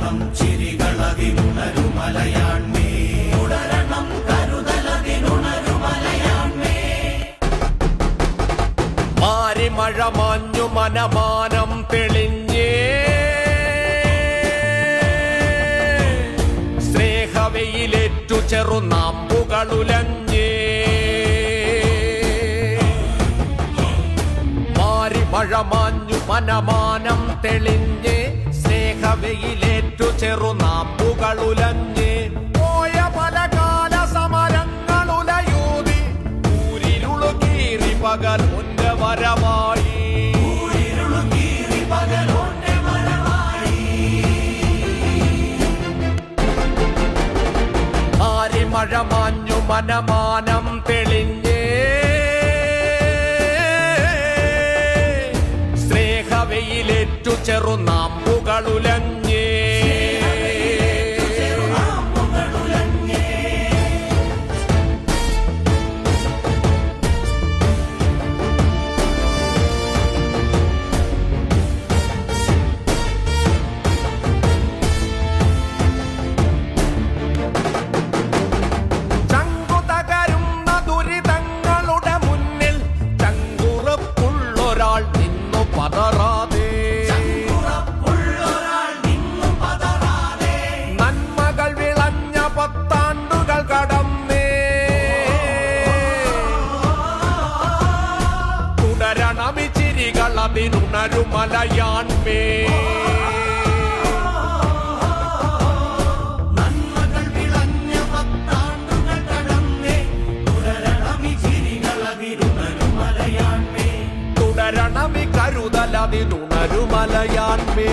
തുടരണം ചിരികളതിനുണരുമലയാൺമേ തുടരണം കരുതലതിനുണരുമലയാൺമേ മാരിമഴ മാഞ്ഞു മനമാനം തെളിഞ്ഞേ സ്നേഹവെയിലേറ്റു ചെറുനാമ്പുകളുലഞ്ഞേ മാരിമഴ മാഞ്ഞു മനമാനം തെളിഞ്ഞേ സ്നേഹവെയിലേറ്റു ചെറുനാമ്പുകളുലഞ്ഞേ പോയ പല കാല സമരങ്ങളുലയൂതി ഊരിലുളുകീറി പകൽ മുന്റെ വരവായി മഴ മാഞ്ഞു മനമാനം തെളിഞ്ഞേ സ്നേഹവെയിലേറ്റു ചെറുനാമ്പുകളുലഞ്ഞേ നന്മകൾ വിളഞ്ഞ പത്താണ്ടുകൾ കടന്നേ തുടരണമി ചിരികൾ അതിനുണരുമലയാൺമേ നന്മകൾ വിളഞ്ഞ പത്താണ്ടുകൾ കടന്നേ തുടരണമി ചിരികൾ അതിനുണരുമലയാൺമേ തുടരണമി കരുതലതിനുണരുമലയാൺമേ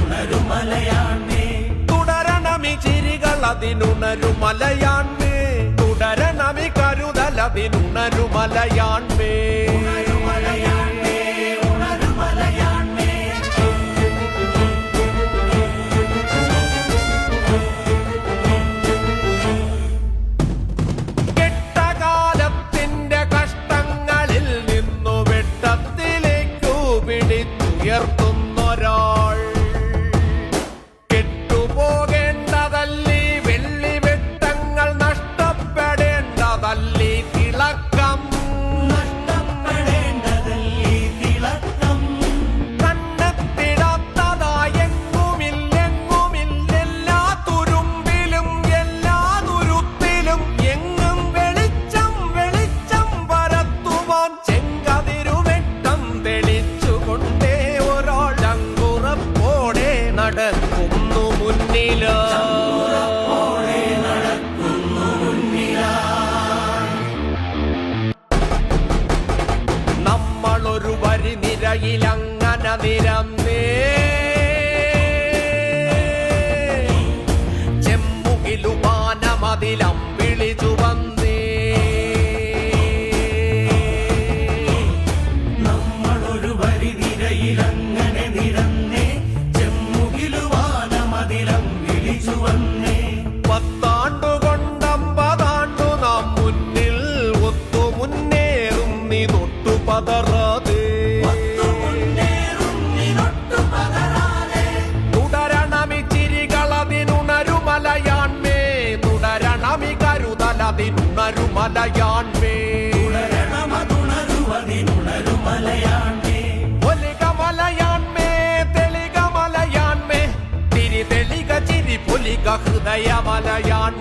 അതിനുണരുമലയാൺമേ തുടരണമി ചിരികൾ അതിനുണരുമലയാൺമേ തുടരണമി കരുതൽ അതിനുണരുമലയാൺമേ ഉയർത്തുന്നൊരാൾ കെട്ടുപോകേണ്ടതല്ലീ വെള്ളിവെട്ടങ്ങൾ നഷ്ടപ്പെടേണ്ടതല്ലീ തിളക്കം കണ്ണെത്തിടാത്തതായെങ്ങുമില്ലെങ്ങുമില്ലെല്ലാ തുരുമ്പിലും എല്ലാ തുരുത്തിലും എങ്ങും വെളിച്ചം വെളിച്ചം പരത്തുവാൻ ചെങ്കതിരുവെട്ടം തെളിച്ചുകൊണ്ടേ നടക്കുന്നു മുന്നില് നമ്മളൊരു വരി നിരയിലങ്ങനെ നിരന്നേ ചെമ്മുകിലുപാനമതിലം വിളിച്ചു വന്നേ നമ്മളൊരു വരി നിരയിലങ്ങനെ നിരന്നേ പത്താണ്ടുകൊണ്ടമ്പതാണ്ടു നാം മുന്നിൽ ഒത്തു മുന്നേറും നീ തൊട്ടു പതറാതെ തുടരണമി ചിരികൾ അതിനുണരുമലയാൺമേ തുടരണമി കരുതൽ അതിനുണരുമലയാൺമേ ഒലികമലയാൺമേ തെളികമലയാൺമേ തിരി തെളിക ചിരി പൊലിക ഹൃദയമലയാൺ